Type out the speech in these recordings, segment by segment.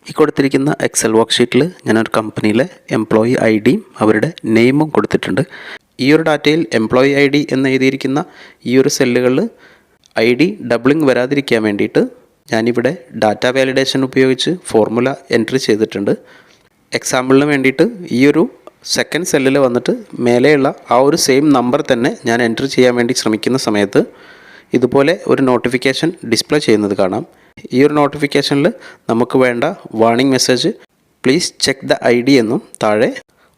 ഈ കൊടുത്തിരിക്കുന്ന എക്സൽ വർക്ക്ഷീറ്റിൽ ഞാനൊരു കമ്പനിയിലെ എംപ്ലോയി ഐ ഡിയും അവരുടെ നെയിമും കൊടുത്തിട്ടുണ്ട്. ഈ ഒരു ഡാറ്റയിൽ എംപ്ലോയി ഐ ഡി എന്ന് എഴുതിയിരിക്കുന്ന ഈ ഒരു സെല്ലുകളിൽ ഐ ഡി ഡബിളിംഗ് വരാതിരിക്കാൻ വേണ്ടിയിട്ട് ഞാനിവിടെ ഡാറ്റ വാലിഡേഷൻ ഉപയോഗിച്ച് ഫോർമുല എൻട്രി ചെയ്തിട്ടുണ്ട്. എക്സാമ്പിളിന് വേണ്ടിയിട്ട് ഈ ഒരു സെക്കൻഡ് സെല്ലിൽ വന്നിട്ട് മേലെയുള്ള ആ ഒരു സെയിം നമ്പർ തന്നെ ഞാൻ എൻട്രി ചെയ്യാൻ വേണ്ടി ശ്രമിക്കുന്ന സമയത്ത് ഇതുപോലെ ഒരു നോട്ടിഫിക്കേഷൻ ഡിസ്പ്ലേ ചെയ്യുന്നത് കാണാം. ഈ ഒരു നോട്ടിഫിക്കേഷനിൽ നമുക്ക് വേണ്ട warning message please check the I D എന്നും താഴെ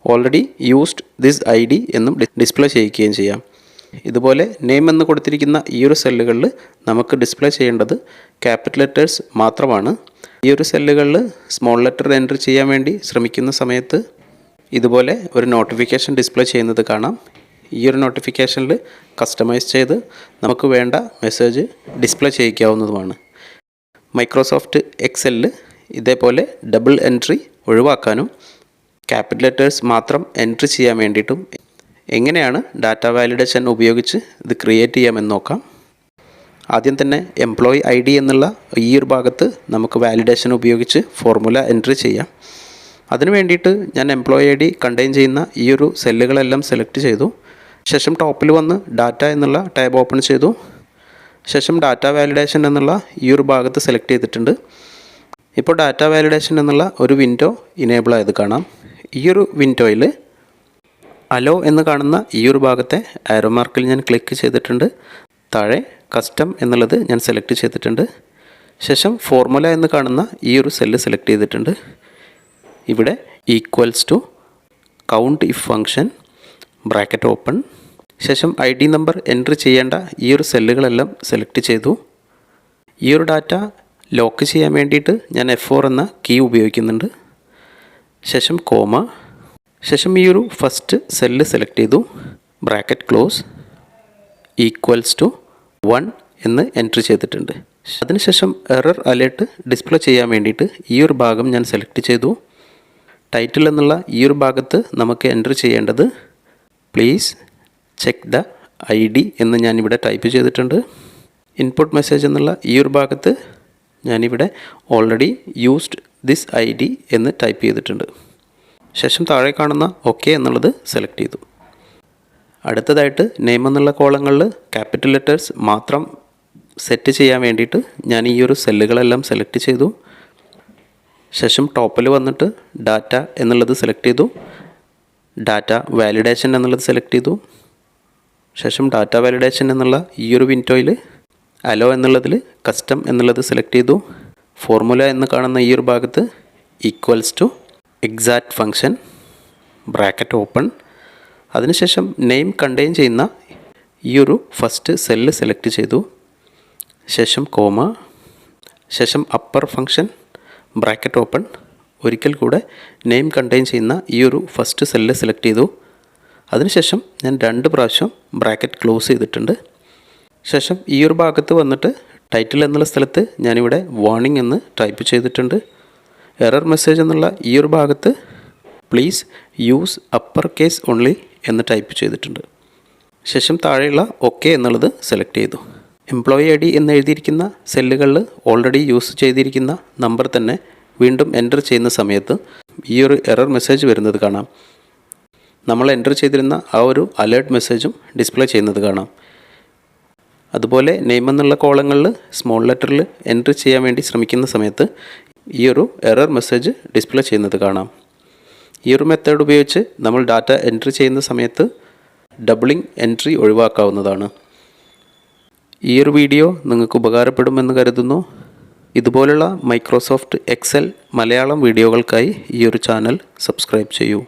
already used this I D എന്നും ഡിസ്പ്ലേ ചെയ്യിക്കുകയും ചെയ്യാം. ഇതുപോലെ നെയിം എന്ന് കൊടുത്തിരിക്കുന്ന ഈ ഒരു സെല്ലുകളിൽ നമുക്ക് ഡിസ്പ്ലേ ചെയ്യേണ്ടത് ക്യാപിറ്റൽ ലെറ്റേഴ്സ് മാത്രമാണ്. ഈ ഒരു സെല്ലുകളിൽ സ്മോൾ ലെറ്റർ എൻട്രി ചെയ്യാൻ വേണ്ടി ശ്രമിക്കുന്ന സമയത്ത് ഇതുപോലെ ഒരു നോട്ടിഫിക്കേഷൻ ഡിസ്പ്ലേ ചെയ്യുന്നത് കാണാം. ഈ ഒരു നോട്ടിഫിക്കേഷനിൽ കസ്റ്റമൈസ് ചെയ്ത് നമുക്ക് വേണ്ട മെസ്സേജ് ഡിസ്പ്ലേ ചെയ്യിക്കാവുന്നതുമാണ്. മൈക്രോസോഫ്റ്റ് എക്സലിൽ ഇതേപോലെ ഡബിൾ എൻട്രി ഒഴിവാക്കാനും ക്യാപിറ്റൽ ലെറ്റേഴ്സ് മാത്രം എൻട്രി ചെയ്യാൻ വേണ്ടിയിട്ടും എങ്ങനെയാണ് ഡാറ്റ വാലിഡേഷൻ ഉപയോഗിച്ച് ഇത് ക്രിയേറ്റ് ചെയ്യാമെന്ന് നോക്കാം. ആദ്യം തന്നെ എംപ്ലോയി ഐ ഡി എന്നുള്ള ഈ ഒരു ഭാഗത്ത് നമുക്ക് വാലിഡേഷൻ ഉപയോഗിച്ച് ഫോർമുല എൻട്രി ചെയ്യാം. അതിന് വേണ്ടിയിട്ട് ഞാൻ എംപ്ലോയി ഐ ഡി കണ്ടെയ്ൻ ചെയ്യുന്ന ഈ ഒരു സെല്ലുകളെല്ലാം സെലക്ട് ചെയ്തു. ശേഷം ടോപ്പിൽ വന്ന് ഡാറ്റ എന്നുള്ള ടാബ് ഓപ്പൺ ചെയ്തു. ശേഷം ഡാറ്റ വാലിഡേഷൻ എന്നുള്ള ഈ ഒരു ഭാഗത്ത് സെലക്ട് ചെയ്തിട്ടുണ്ട്. ഇപ്പോൾ ഡാറ്റ വാലിഡേഷൻ എന്നുള്ള ഒരു വിൻഡോ ഇനേബിൾ ആയത് കാണാം. ഈ ഒരു വിൻഡോയിൽ അലോ എന്ന് കാണുന്ന ഈ ഒരു ഭാഗത്തെ ആരോ മാർക്കിൽ ഞാൻ ക്ലിക്ക് ചെയ്തിട്ടുണ്ട്. താഴെ കസ്റ്റം എന്നുള്ളത് ഞാൻ സെലക്ട് ചെയ്തിട്ടുണ്ട്. ശേഷം ഫോർമുല എന്ന് കാണുന്ന ഈ ഒരു സെല്ല് സെലക്ട് ചെയ്തിട്ടുണ്ട്. ഇവിടെ equals to count if function bracket open. ശേഷം ഐ ഡി നമ്പർ എൻട്രി ചെയ്യേണ്ട ഈ ഒരു സെല്ലുകളെല്ലാം സെലക്ട് ചെയ്തു. ഈ ഒരു ഡാറ്റ ലോക്ക് ചെയ്യാൻ വേണ്ടിയിട്ട് ഞാൻ F4 എന്ന കീ ഉപയോഗിക്കുന്നുണ്ട്. ശേഷം കോമ. ശേഷം ഈ ഒരു ഫസ്റ്റ് സെല്ല് സെലക്ട് ചെയ്തു. ബ്രാക്കറ്റ് ക്ലോസ് ഈക്വൽസ് ടു 1 എന്ന് എൻട്രി ചെയ്തിട്ടുണ്ട്. അതിനുശേഷം എറർ അലേർട്ട് ഡിസ്പ്ലേ ചെയ്യാൻ വേണ്ടിയിട്ട് ഈ ഒരു ഭാഗം ഞാൻ സെലക്ട് ചെയ്തു. ടൈറ്റിൽ എന്നുള്ള ഈ ഒരു ഭാഗത്ത് നമുക്ക് എൻട്രി ചെയ്യേണ്ടത് please check the I D എന്ന് ഞാനിവിടെ ടൈപ്പ് ചെയ്തിട്ടുണ്ട്. ഇൻപുട്ട് മെസ്സേജ് എന്നുള്ള ഈ ഒരു ഭാഗത്ത് ഞാനിവിടെ already used this I D എന്ന് ടൈപ്പ് ചെയ്തിട്ടുണ്ട്. ശേഷം താഴെ കാണുന്ന ഓക്കെ എന്നുള്ളത് സെലക്ട് ചെയ്തു. അടുത്തതായിട്ട് നെയിം എന്നുള്ള കോളങ്ങളിൽ ക്യാപിറ്റൽ ലെറ്റേഴ്സ് മാത്രം സെറ്റ് ചെയ്യാൻ വേണ്ടിയിട്ട് ഞാൻ ഈ ഒരു സെല്ലുകളെല്ലാം സെലക്ട് ചെയ്തു. ശേഷം ടോപ്പിൽ വന്നിട്ട് ഡാറ്റ എന്നുള്ളത് സെലക്ട് ചെയ്തു. ഡാറ്റ വാലിഡേഷൻ എന്നുള്ളത് സെലക്ട് ചെയ്തു. ശേഷം ഡാറ്റ വാലിഡേഷൻ എന്നുള്ള ഈ ഒരു വിൻഡോയിൽ അലോ എന്നുള്ളതിൽ കസ്റ്റം എന്നുള്ളത് സെലക്ട് ചെയ്തു. ഫോർമുല എന്ന് കാണുന്ന ഈ ഒരു ഭാഗത്ത് equals to exact function bracket open. അതിനുശേഷം നെയിം കണ്ടെയ്ൻ ചെയ്യുന്ന ഈ ഒരു ഫസ്റ്റ് സെല്ല് സെലക്ട് ചെയ്തു. ശേഷം കോമ. ശേഷം അപ്പർ ഫങ്ഷൻ ബ്രാക്കറ്റ് ഓപ്പൺ. ഒരിക്കൽ കൂടെ നെയിം കണ്ടെയ്ൻ ചെയ്യുന്ന ഈ ഒരു ഫസ്റ്റ് സെല്ല് സെലക്ട് ചെയ്തു. അതിനുശേഷം ഞാൻ 2 പ്രാവശ്യം ബ്രാക്കറ്റ് ക്ലോസ് ചെയ്തിട്ടുണ്ട്. ശേഷം ഈ ഒരു ഭാഗത്ത് വന്നിട്ട് ടൈറ്റിൽ എന്നുള്ള സ്ഥലത്ത് ഞാനിവിടെ വാർണിംഗ് എന്ന് ടൈപ്പ് ചെയ്തിട്ടുണ്ട്. എറർ മെസ്സേജ് എന്നുള്ള ഈ ഒരു ഭാഗത്ത് please use upper case only എന്ന് ടൈപ്പ് ചെയ്തിട്ടുണ്ട്. ശേഷം താഴെയുള്ള ഓക്കെ എന്നുള്ളത് സെലക്ട് ചെയ്തു. എംപ്ലോയി ഐ ഡി എന്ന് എഴുതിയിരിക്കുന്ന സെല്ലുകളിൽ ഓൾറെഡി യൂസ് ചെയ്തിരിക്കുന്ന നമ്പർ തന്നെ വീണ്ടും എൻ്റർ ചെയ്യുന്ന സമയത്ത് ഈ ഒരു എറർ മെസ്സേജ് വരുന്നത് കാണാം. നമ്മൾ എൻ്റർ ചെയ്തിരുന്ന ആ ഒരു അലേർട്ട് മെസ്സേജും ഡിസ്പ്ലേ ചെയ്യുന്നത് കാണാം. അതുപോലെ നെയിം എന്നുള്ള കോളങ്ങളിൽ സ്മോൾ ലെറ്ററിൽ എൻട്രി ചെയ്യാൻ വേണ്ടി ശ്രമിക്കുന്ന സമയത്ത് ഈ ഒരു എറർ മെസ്സേജ് ഡിസ്പ്ലേ ചെയ്യുന്നത് കാണാം. ഈ ഒരു മെത്തേഡ് ഉപയോഗിച്ച് നമ്മൾ ഡാറ്റ എൻട്രി ചെയ്യുന്ന സമയത്ത് ഡബിളിംഗ് എൻട്രി ഒഴിവാക്കാവുന്നതാണ്. ഈ ഒരു വീഡിയോ നിങ്ങൾക്ക് ഉപകാരപ്പെടുമെന്ന് കരുതുന്നു. ഇതുപോലുള്ള മൈക്രോസോഫ്റ്റ് എക്സൽ മലയാളം വീഡിയോകൾക്കായി ഈ ഒരു ചാനൽ സബ്സ്ക്രൈബ് ചെയ്യൂ.